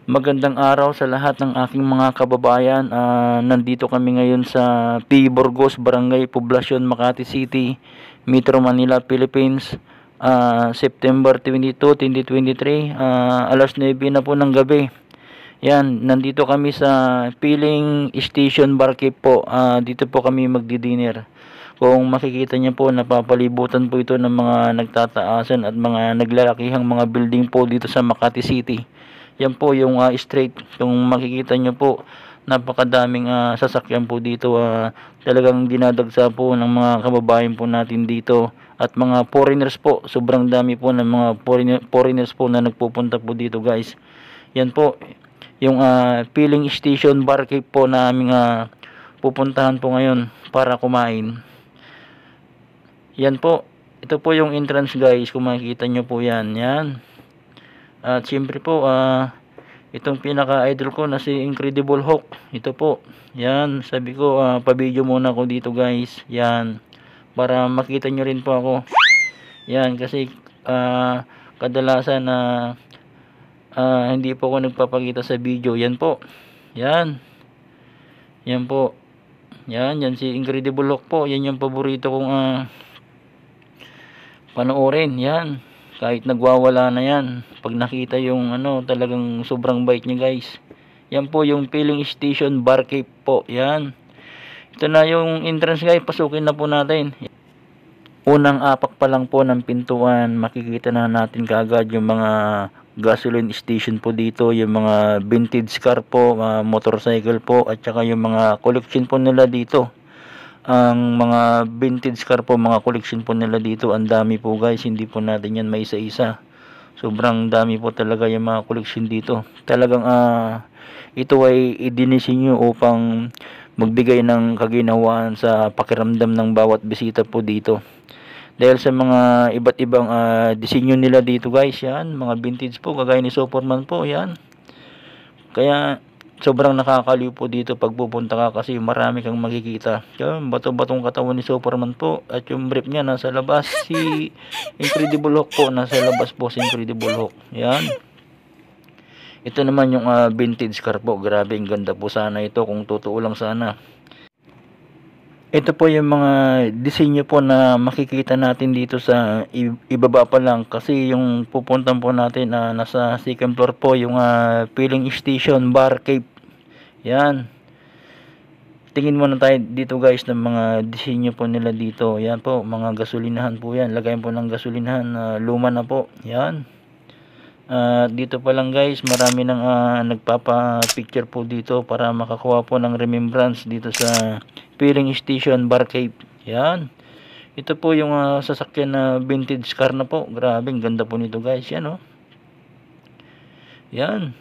Magandang araw sa lahat ng aking mga kababayan. Nandito kami ngayon sa P. Burgos, Barangay Poblacion, Makati City, Metro Manila, Philippines. September 22, 2023, alas 9 na po ng gabi. Yan, nandito kami sa Piling Station Bar Cave po. Dito po kami magdi-dinner. Kung makikita niyo po, napapalibutan po ito ng mga nagtataasan at mga naglalakihang mga building po dito sa Makati City. Yan po yung straight. Kung makikita nyo po, napakadaming sasakyan po dito. Talagang dinadagsa po ng mga kababayan po natin dito. At mga foreigners po. Sobrang dami po ng mga foreigners po na nagpupunta po dito, guys. Yan po. Yung Piling Station Bar Cave po na aming pupuntahan po ngayon para kumain. Yan po. Ito po yung entrance, guys. Kung makikita nyo po yan. Yan. At siyempre po, itong pinaka-idol ko na si Incredible Hulk. Ito po. Yan, sabi ko, pa-video muna ako dito, guys. Yan, para makita nyo rin po ako. Yan, kasi kadalasan na hindi po ako nagpapakita sa video. Yan po. Yan. Yan po. Yan, yan si Incredible Hulk po. Yan yung paborito kong panoorin. Yan. Kahit nagwawala na yan, pag nakita yung talagang sobrang bait niya, guys. Yan po yung Piling Station Bar Cave po. Yan. Ito na yung entrance, guys. Pasukin na po natin. Unang apak pa lang po ng pintuan, makikita na natin kaagad yung mga gasoline station po dito, yung mga vintage car po, motorcycle po, at saka yung mga collection po nila dito. Ang mga vintage car po, mga collection po nila dito, ang dami po, guys. Hindi po natin yan may isa-isa. Sobrang dami po talaga yung mga collection dito. Talagang ito ay idinisenyo upang magbigay ng kaginhawaan sa pakiramdam ng bawat bisita po dito. Dahil sa mga iba't ibang disenyo nila dito, guys. Yan, mga vintage po, kagaya ni Superman po. Yan. Kaya sobrang nakakaliw po dito pag pupunta ka, kasi marami kang makikita. Yan, bato-batong katawan ni Superman po. At yung brief niya nasa labas. Si Incredible Hulk po, nasa labas po si Incredible Hulk. Yan. Ito naman yung vintage car po. Grabe, ang ganda po sana ito kung totoo lang sana. Ito po yung mga disenyo po na makikita natin dito sa ibaba pa lang, kasi yung pupuntan po natin nasa second floor po, yung Piling Station Bar Cave. Yan. Tingin muna tayo dito, guys, ng mga disenyo po nila dito. Yan po, mga gasolinahan po yan. Lagayan po ng gasolinahan, luma na po. Yan. Dito pa lang, guys, marami nang nagpapa-picture po dito para makakuha po ng remembrance dito sa Piling Station Bar Cave. Yan. Ito po yung sasakyan na vintage car na po. Grabe, ang ganda po nito, guys. Yan, oh. Yan.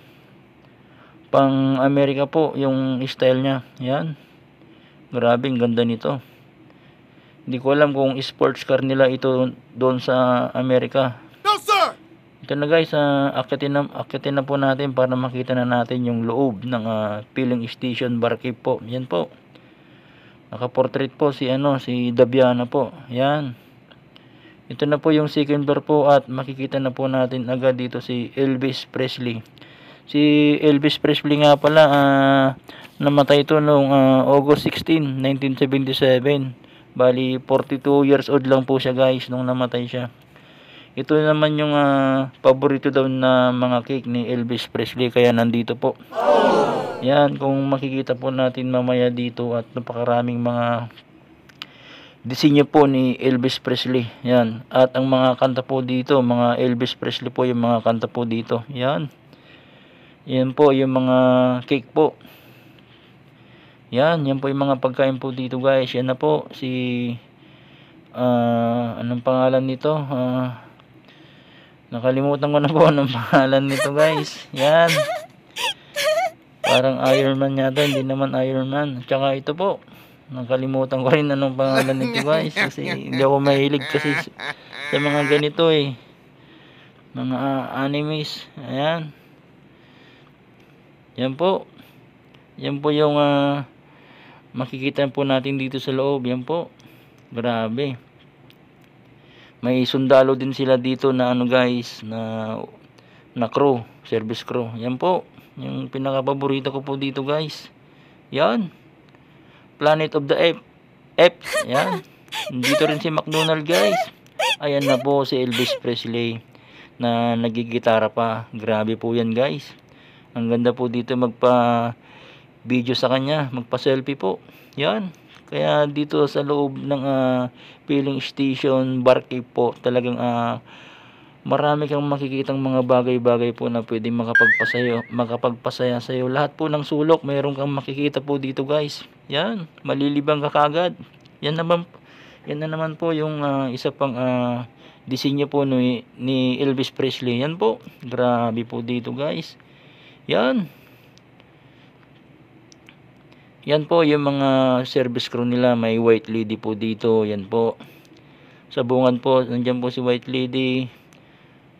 Pang Amerika po yung style niya. Yan. Grabe, ang ganda nito. Hindi ko alam kung sports car nila ito doon sa Amerika. No, sir! Ito na, guys, akitin na po natin para makita na natin yung loob ng Piling Station Bar Cave po. Yan po. Naka-portrait po si Dabiana po. Yan. Ito na po yung second floor po, at makikita na po natin agad dito si Elvis Presley. Si Elvis Presley nga pala, namatay ito noong August 16, 1977. Bali, 42 years old lang po siya, guys, nung namatay siya. Ito naman yung paborito daw na mga cake ni Elvis Presley, kaya nandito po. Yan, kung makikita po natin mamaya dito, at napakaraming mga disenyo po ni Elvis Presley. Yan, at ang mga kanta po dito, mga Elvis Presley po yung mga kanta po dito. Yan. Yan po yung mga cake po. Yan po yung mga pagkain po dito, guys. Yan na po si anong pangalan nito? Nakalimutan ko na po anong pangalan nito, guys. Yan. Parang Iron Man yata, hindi naman Iron Man. Tsaka ito po, nakalimutan ko rin anong pangalan nito, guys, kasi hindi ako mahilig kasi sa mga ganito mga animes. Ayan. Yan po. Yan po yung makikita po natin dito sa loob. Yan po. Grabe. May sundalo din sila dito na guys, na crew, service crew. Yan po. Yung pinaka-paborito ko po dito guys. Yan. Planet of the Apes. Yan. Dito rin si McDonald guys. Ayan na po si Elvis Presley na nagigitara pa. Grabe po yan guys. Ang ganda po dito magpa video sa kanya, magpa selfie po. Yan. Kaya dito sa loob ng filling station, bar cave po, talagang marami kang makikitang mga bagay-bagay po na pwedeng makapagpasaya sa iyo. Lahat po ng sulok, mayroon kang makikita po dito guys. Yan, malilibang ka kagad. Yan na naman po yung isa pang disenyo po ni Elvis Presley. Yan po, grabe po dito guys. Yan. Yan po yung mga service crew nila. May White Lady po dito. Yan po. Sa bungan po, nandiyan po si White Lady.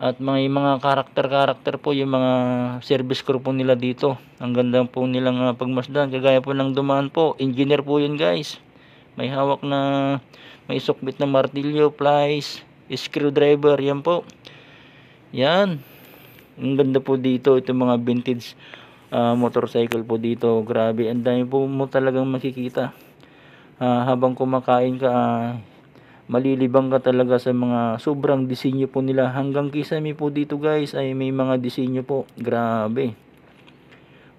At may mga karakter po yung mga service crew po nila dito. Ang ganda po nilang pagmasdan. Kagaya po ng dumaan po. Engineer po yun guys. May hawak na may sukbit na martilyo, plies, screwdriver. Yan po. Yan. Ang ganda po dito. Ito mga vintage motorcycle po dito. Grabe. Ang dami po mo talagang makikita. Habang kumakain ka, malilibang ka talaga sa mga sobrang disenyo po nila. Hanggang kisame po dito guys ay may mga disenyo po. Grabe.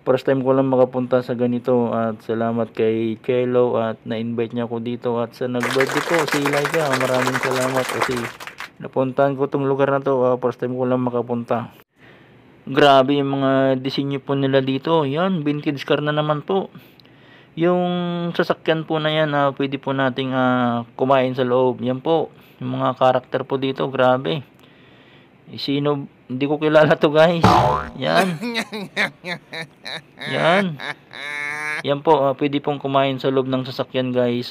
First time ko lang makapunta sa ganito at salamat kay Kelo at na-invite niya ako dito at sa nag-birthday po si Laika. Maraming salamat kasi napuntahan ko tong lugar na to. First time ko lang makapunta. Grabe yung mga disenyo po nila dito. Yan, vintage car na naman po. Yung sasakyan po na yan, pwede po nating kumain sa loob. Yan po, yung mga karakter po dito, grabe. Sino, hindi ko kilala to guys. Yan. Yan. Yan po, pwede pong kumain sa loob ng sasakyan guys.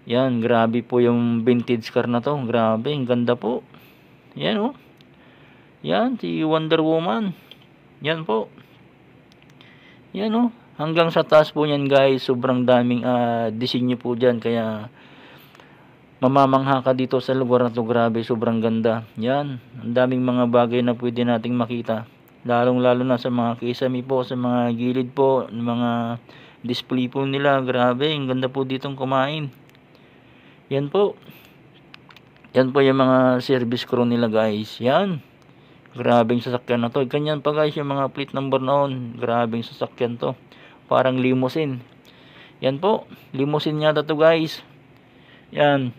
Yan, grabe po yung vintage car na to. Grabe, ang ganda po. Yan oh. Yan, si Wonder Woman. Yan po. Yan oh. Hanggang sa taas po yan guys, sobrang daming disenyo po dyan. Kaya mamamangha ka dito sa lugar na to. Grabe, sobrang ganda. Yan, ang daming mga bagay na pwede nating makita. Lalong lalo na sa mga kisame po, sa mga gilid po, mga display po nila. Grabe, ang ganda po ditong kumain. Yan po. Yan po yung mga service crew nila guys. Yan. Grabing sasakyan na to. Ganyan pa guys yung mga plate number noon. Grabing sasakyan to. Parang limousine. Yan po. Limousine yata to guys. Yan.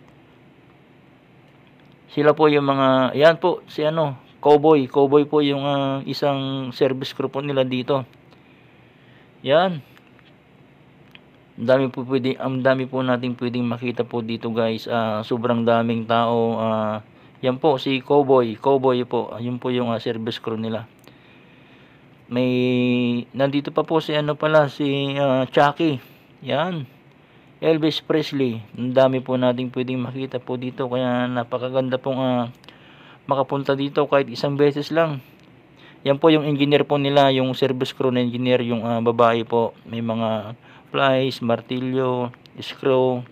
Sila po yung mga, yan po, si Cowboy. Cowboy po yung isang service crew po nila dito. Yan. Ang dami po nating pwedeng makita po dito guys. Sobrang daming tao. Yan po si Cowboy. Cowboy po. Yun po yung service crew nila. Nandito pa po si si Chucky. Yan. Elvis Presley. Ang dami po nating pwedeng makita po dito. Kaya napakaganda pong makapunta dito kahit isang beses lang. Yan po yung engineer po nila. Yung service crew na engineer. Yung babae po. May mga plies, martilyo, screw.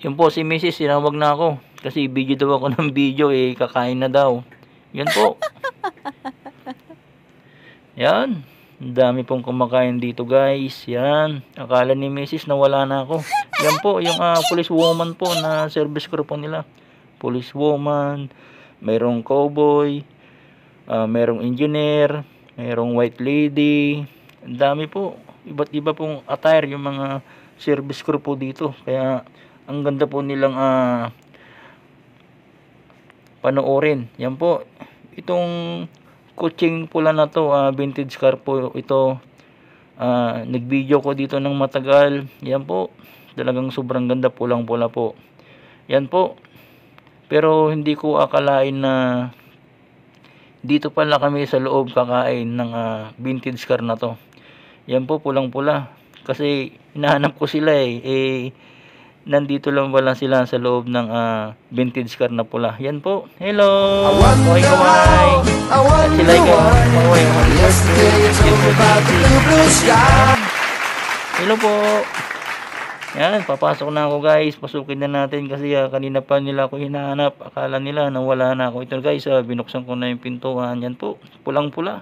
Yun po si Mrs. Sinawag na ako. Kasi video daw ako ng video kakain na daw. Yan po. Yan. Ang dami pong kumakain dito guys. Yan. Akala ni Mrs. na wala na ako. Yan po yung police woman po na service crew po nila. Police woman. Mayroong cowboy. Mayroong engineer. Mayroong white lady. Ang dami po. Iba't iba pong attire yung mga service crew po dito. Kaya ang ganda po nilang panoorin. Yan po. Itong kutsing pula na to, vintage car po ito. Nag-video ko dito ng matagal. Yan po. Talagang sobrang ganda, pulang-pula po. Yan po. Pero hindi ko akalain na dito pala kami sa loob kakain ng vintage car na to. Yan po, pulang-pula. Kasi hinahanap ko sila nandito lang wala sila sa loob ng vintage car na pula. Yan po. Hello! Kaway-kaway! At sila hello po! Yan, papasok na ako guys. Pasukin na natin kasi kanina pa nila ako hinahanap. Akala nila na wala na ako. Ito guys, binuksan ko na yung pintuan. Yan po, pulang-pula.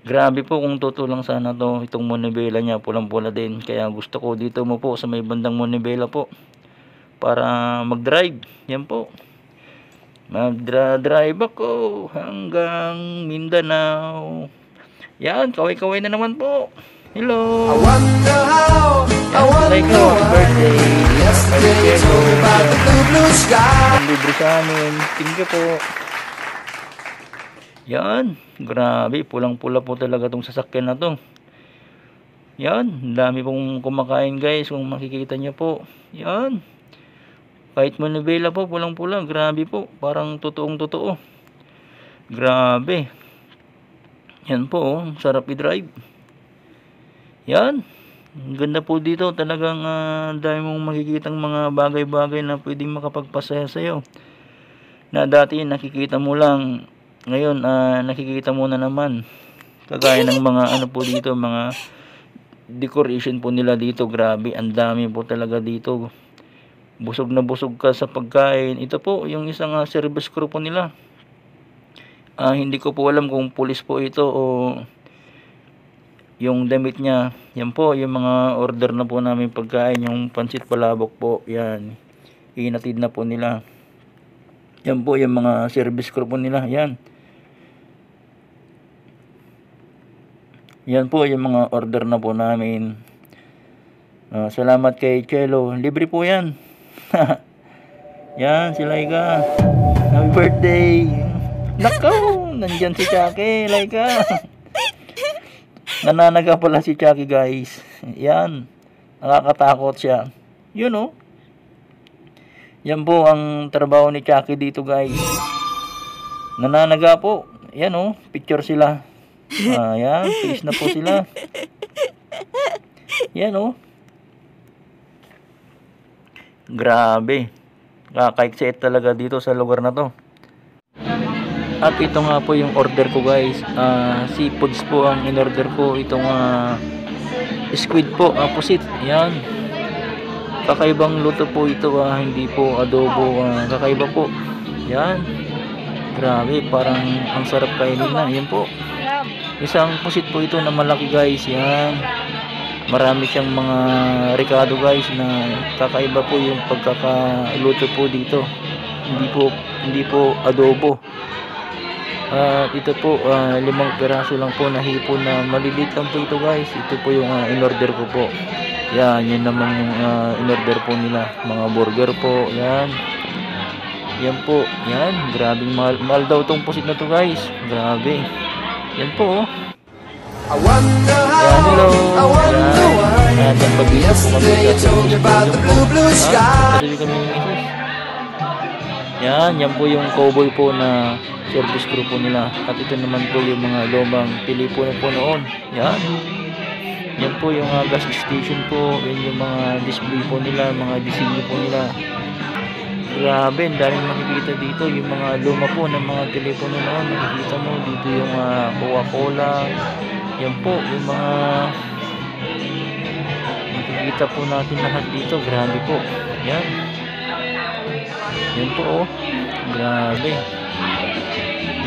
Grabe po, kung totoo lang sana to, itong Monobela niya pulang-pula din. Kaya gusto ko dito mo po sa may bandang Monobela po para mag-drive. Yan po. Mag-drive ako hanggang Mindanao. Yan, kaway-kaway na naman po. Hello. I wonder how, I wonder why. Yesterday told about the blue, blue sky. Libre sa amin. Thank you po. Yan, grabe, pulang-pula po talaga tong sasakyan na to. Yan, dami pong kumakain guys, kung makikita nyo po. Yan, kahit Manibela po, pulang-pula, grabe po, parang totoong-totoo. Grabe. Yan po, oh, sarap i-drive. Yan, ganda po dito, talagang dami mong makikitang mga bagay-bagay na pwedeng makapagpasaya sa'yo. Na dati nakikita mo lang, ngayon nakikita mo na naman. Kagaya ng mga ano po dito, mga decoration po nila dito. Grabe, ang dami po talaga dito. Busog na busog ka sa pagkain. Ito po yung isang service crew po nila. Hindi ko po alam kung pulis po ito o yung damit niya. Yan po yung mga order na po namin pagkain, yung pansit palabok po. Yan, inatid na po nila. Yan po yung mga service crew po nila. Yan po yung mga order na po namin. Salamat kay Chelo. Libre po yan. Yan, si Laika. Happy birthday. Nakaw, nandyan si Chucky. Laika. Nananaga pala si Chucky guys. Yan, nakakatakot siya. Yun oh. Yan po ang trabaho ni Chucky dito guys. Nananaga po. Yan oh, picture sila. Yan, face na po sila. Yan oh. Grabe. Kaka-excite talaga dito sa lugar na to. At ito nga po yung order ko guys. Seafoods po ang in-order ko. Itong squid po, pusit. Yan. Kakaibang luto po ito, hindi po adobo. Kakaiba po. Yan. Grabe, parang ang sarap kainin na. Yan po. Isang pusit po ito na malaki guys. Yan. Marami siyang mga ricado guys na kakaiba po yung pagkakaluto po dito. Hindi po adobo. Ito po 5 piraso lang po na hipon na maliliit lang po ito guys. Ito po yung in-order ko po. Yan, yun naman yung in-order po nila. Mga burger po. Yan. Yan po. Yan. Grabing mahal. Mahal daw tong pusit na to guys. Grabe. Yan po oh. I wonder Yan, how, hello. I wonder why. Yan, pag-video po kami. Yesterday told you about the blue, blue sky. Yan, yan po yung cowboy po na service crew po nila. At ito naman po yung mga lumang pili po na po noon. Yan. Yan po yung gas station po. Yan yung mga display po nila, mga disenyo po nila. Grabe, ang daming makikita dito. Yung mga luma po ng mga telepono noon. Makikita mo dito yung Coca-Cola. Yan po, yung mga makikita po natin lahat dito. Grabe po. Yan. Yan po oh. Grabe.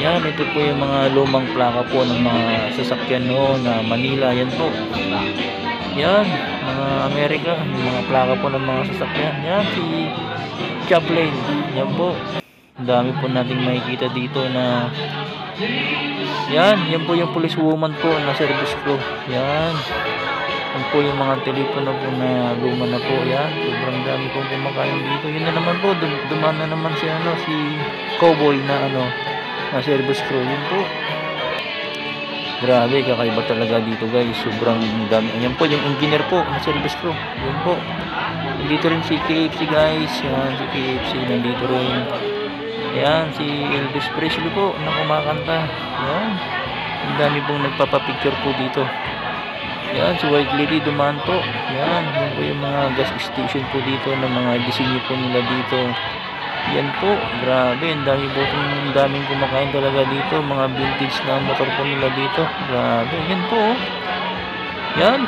Yan, ito po yung mga lumang plaka po ng mga sasakyan noon na Manila. Yan po. Yan, mga Amerika. Yung mga plaka po ng mga sasakyan. Yan, si Chaplin. Yan po. Ang dami po nating makikita dito na yan po yung police woman po na service crew. Yan po yung mga telepono po na luma na po. Yan, sobrang dami pong kumakain dito. Yun na naman po, dumaan na naman si cowboy na na service crew. Yun po. Grabe, kakaiba talaga dito guys. Sobrang dami. Ayan po yung engineer po na service crew. Yun po. Nandito rin si KFC guys. Yan, si KFC nandito rin. Yan, si Elvis Presley po na kumakanta. Yan. Ang dami pong nagpapapicture po dito. Yan, si White Lady dumaan po. Yan, yun po yung mga gas station po dito na mga disenyo po nila dito. Yan po, grabe, ang daming kumakain talaga dito. Mga vintage na motor po nila dito. Grabe, yan po. Yan.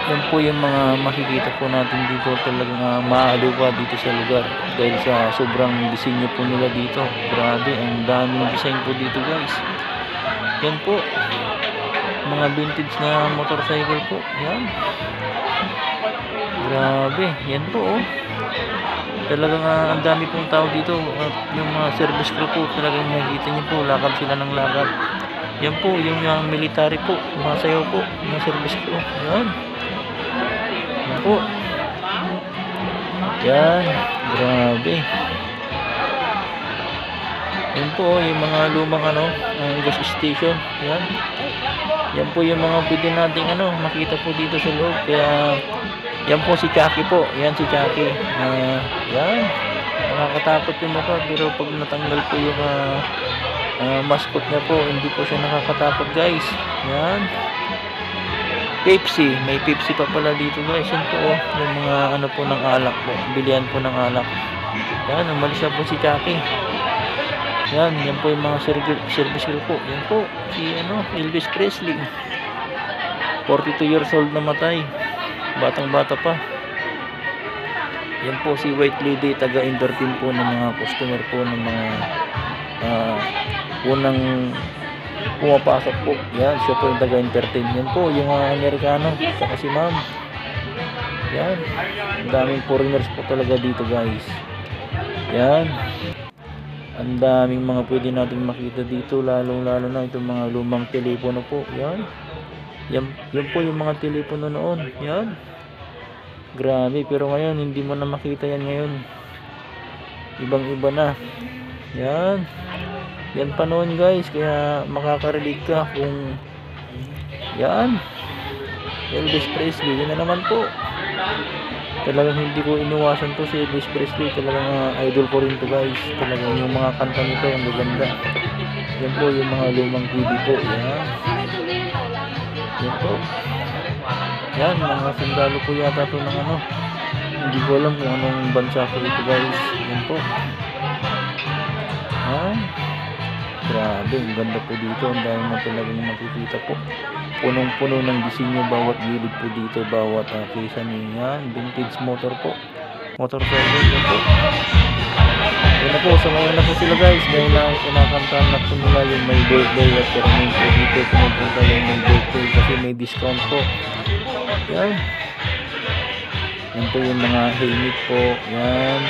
Yan po yung mga makikita po natin dito. Talagang maaluwa dito sa lugar. Dahil sa sobrang disenyo po nila dito. Grabe, ang daming design po dito guys. Yan po. Mga vintage na motorcycle po. Yan. Grabe. Yan po oh. Talagang ang dami pong tao dito. At yung mga service crew po, talagang nakikita niyo po, lakad sila ng lakad. Yan po, yung military po, mga sayaw po, mga service crew. Yan. Yan po. Yan. Grabe. Yan po, yung mga lumang gas station. Yan. Yan po yung mga pwede nating makita po dito sa loob. Kaya yan po si Chucky po. Yan si Chucky. Yan. Nakakatakot yung mukha. Pero pag natanggal po yung mascot niya po, hindi po siya nakakatakot guys. Yan. Pepsi. May Pepsi pa pala dito guys. Yan po. Yung mga po ng alak po. Bilihan po ng alak. Yan. Umalis na po si Chucky. Yan. Yan po yung mga service crew po. Yan po. Si Elvis Presley. 42 years old na matay. Batang bata pa. Yan po si White Lady, taga-entertain po ng mga customer po ng mga unang pumapasok po. Yan, siya po yung taga-entertain. Yan po yung Amerikano, saka si ma'am. Yan, ang daming foreigners po talaga dito guys. Yan, ang daming mga pwede natin makita dito, lalong lalo na itong mga lumang telepono po. Yan. Yan po yung mga telepono noon. Yan. Grabe. Pero ngayon, hindi mo na makita yan ngayon. Ibang-iba na. Yan. Yan pa noon guys. Kaya makaka-relate ka kung yan. Elvis Presley. Yan na naman po. Talagang hindi ko iniwasan to si Elvis Presley. Talagang idol ko rin to guys. Talagang yung mga kanta nito ang maganda. Yan po yung mga lumang TV po. Yan. Yan po. Yan, mga sundalo po yata ito ng hindi ko alam kung anong bansa po ito guys. Yan po. Yan. Grabe, ang ganda po dito. Ang dami na talagang makikita po. Punong-puno ng disenyo bawat gilid po dito. Bawat kisa niya. Vintage motor po. Motorcycle. Yan po. Yan na po. Samayan na po sila guys. Dahil lang kinakantahan na po nila yung may birthday. At karamihan po dito pumupunta yung may birthday kasi may discount po. Yan. Yan po yung mga helmet po. Yan.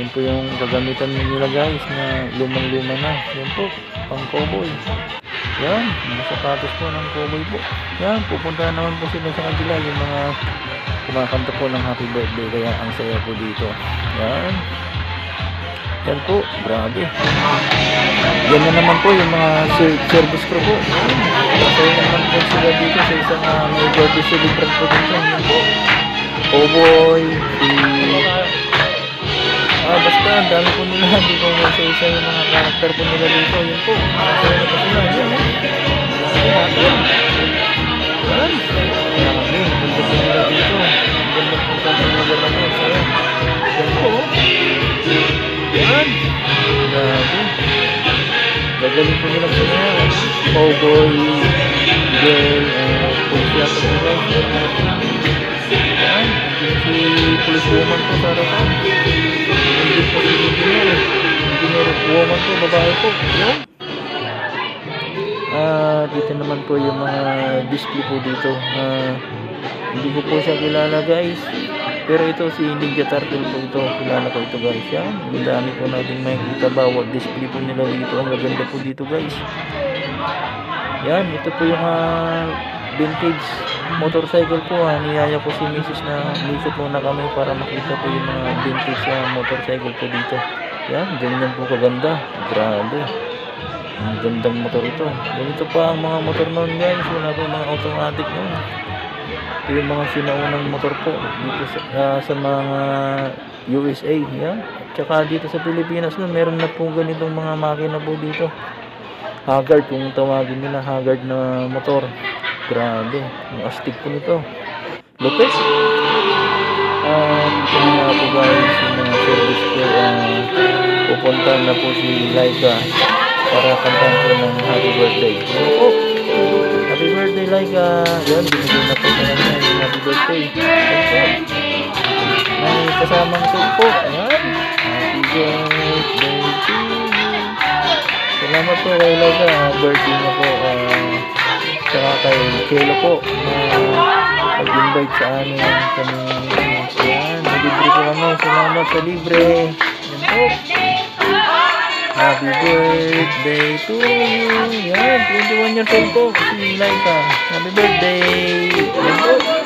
Yan po yung gagamitan nila guys na lumang-luma na. Yan po. Pang cowboy. Yan. Mga sapatos po ng cowboy po. Yan. Pupunta naman po sila sa kanila. Yung mga kumakanta po ng happy birthday. Kaya ang saya po dito. Yan. Yan po. Grabe. Yan na naman po yung mga service crew po. Masaya naman po sila dito sa isang may birthday celebrant po dito. Yan po. Cowboy. Basta ang dami po nila. Hindi ko isa-isa yung mga karakter po nila dito. Yan po. Masaya na po sila. Yan. Yan. Yan. Grabe. Ganda po nila dito. Ganda po sa mga ganda po. Yan po. Yan. Grabe. Gagaling po nila sa mga cowboy, girl, pulisya po nila. Yan. Si police woman po sa harapan. Hindi po si engineer. Engineer woman po, babae po. Yan. Dito naman po yung mga display po dito. Hindi ko po siya kilala guys. Pero ito si Ninja Turtle po ito. Kilala ko ito guys. Yan. Ang dami po natin makikita bawat display po nila dito. Ang gaganda po dito guys. Yan. Ito po yung vintage motorcycle po. Niyaya ko si Mrs. na likot muna kami para makita po yung mga vintage motorcycle po dito. Yan. Ganyan po kaganda. Grabe. Ang gandang motor ito. Ganito pa ang mga motor noon guys. Wala po mga automatic noon. Ito yung mga sinaunang motor po dito sa mga USA. Yan. Tsaka dito sa Pilipinas no, meron na po ganitong mga makina po dito. Haggard kung tawagin nila. Haggard na motor. Grabe. Ang astig po nito. Lupit. Dito na po guys yung mga service ko. Pupunta na po si Laika para kantahan po ng happy birthday. Ano po? Happy birthday Laika. Yan. Binigay na po sa kanya yung happy birthday. Yan po. May kasamang cake po. Ayan. Happy birthday to you. Salamat po kay Liza. Birthday na po. Tsaka kay Kelo po. Pag-invite sa amin. Kami. Yan. Nalibre po kami. Salamat sa libre. Yan po. Happy birthday to you. Yan. 21 years old po. Si Liza. Happy birthday. Yan po.